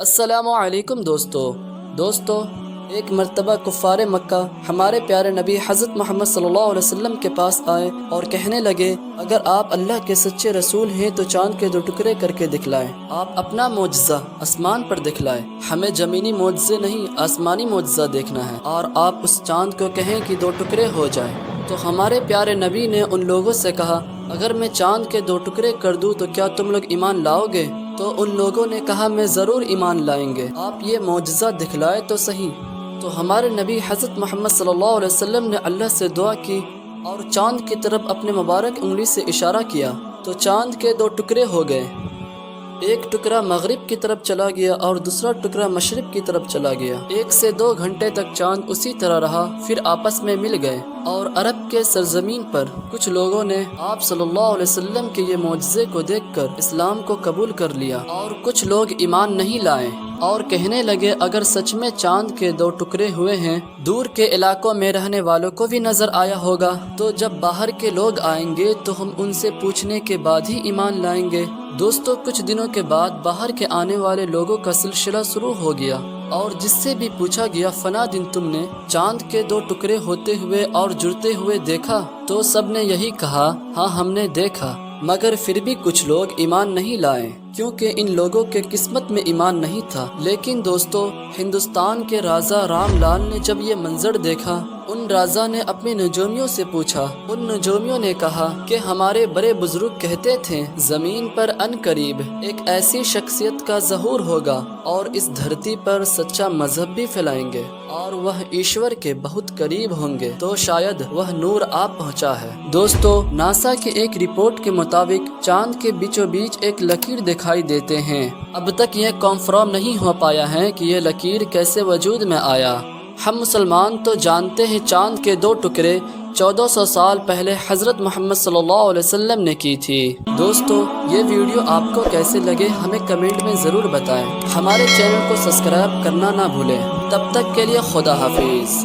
السلام علیکم دوستو ایک مرتبہ کفار مکہ ہمارے پیارے نبی حضرت محمد صلی اللہ علیہ وسلم کے پاس آئے اور کہنے لگے، اگر آپ اللہ کے سچے رسول ہیں تو چاند کے 2 ٹکڑے کر کے دکھلائیں، آپ اپنا معجزہ آسمان پر دکھلائیں، ہمیں زمینی معجزے نہیں آسمانی معجزہ دیکھنا ہے، اور آپ اس چاند کو کہیں کہ 2 ٹکڑے ہو جائیں۔ تو ہمارے پیارے نبی نے ان لوگوں سے کہا، اگر میں چاند کے 2 ٹکڑے کر دوں تو کیا تم لوگ ایمان لاؤ گے؟ تو ان لوگوں نے کہا، میں ضرور ایمان لائیں گے، آپ یہ معجزہ دکھلائے تو صحیح۔ تو ہمارے نبی حضرت محمد صلی اللہ علیہ وسلم نے اللہ سے دعا کی اور چاند کی طرف اپنے مبارک انگلی سے اشارہ کیا، تو چاند کے 2 ٹکڑے ہو گئے، ایک ٹکڑا مغرب کی طرف چلا گیا اور دوسرا ٹکڑا مشرق کی طرف چلا گیا۔ 1 سے 2 گھنٹے تک چاند اسی طرح رہا، پھر آپس میں مل گئے، اور عرب کے سرزمین پر کچھ لوگوں نے آپ صلی اللہ علیہ وسلم کے یہ معجزے کو دیکھ کر اسلام کو قبول کر لیا، اور کچھ لوگ ایمان نہیں لائے اور کہنے لگے، اگر سچ میں چاند کے 2 ٹکڑے ہوئے ہیں، دور کے علاقوں میں رہنے والوں کو بھی نظر آیا ہوگا، تو جب باہر کے لوگ آئیں گے تو ہم ان سے پوچھنے کے بعد ہی ایمان لائیں گے۔ دوستو، کچھ دنوں کے بعد باہر کے آنے والے لوگوں کا سلسلہ شروع ہو گیا، اور جس سے بھی پوچھا گیا، فلاں دن تم نے چاند کے 2 ٹکڑے ہوتے ہوئے اور جڑتے ہوئے دیکھا؟ تو سب نے یہی کہا، ہاں ہم نے دیکھا، مگر پھر بھی کچھ لوگ ایمان نہیں لائے، کیونکہ ان لوگوں کے قسمت میں ایمان نہیں تھا۔ لیکن دوستو، ہندوستان کے راجا رام لال نے جب یہ منظر دیکھا، ان راجا نے اپنے نجومیوں سے پوچھا، ان نجومیوں نے کہا کہ ہمارے بڑے بزرگ کہتے تھے، زمین پر ان قریب ایک ایسی شخصیت کا ظہور ہوگا اور اس دھرتی پر سچا مذہب بھی پھیلائیں گے، اور وہ ایشور کے بہت قریب ہوں گے، تو شاید وہ نور آپ پہنچا ہے۔ دوستو، ناسا کی ایک رپورٹ کے مطابق چاند کے بیچوں بیچ ایک لکیر دکھائی دیتے ہیں۔ اب تک یہ کنفرم نہیں ہو پایا ہے کہ یہ لکیر کیسے وجود میں آیا۔ ہم مسلمان تو جانتے ہیں چاند کے 2 ٹکڑے 1400 سال پہلے حضرت محمد صلی اللہ علیہ وسلم نے کی تھی۔ دوستو، یہ ویڈیو آپ کو کیسے لگے ہمیں کمنٹ میں ضرور بتائیں۔ ہمارے چینل کو سبسکرائب کرنا نہ بھولیں۔ تب تک کے لیے خدا حافظ۔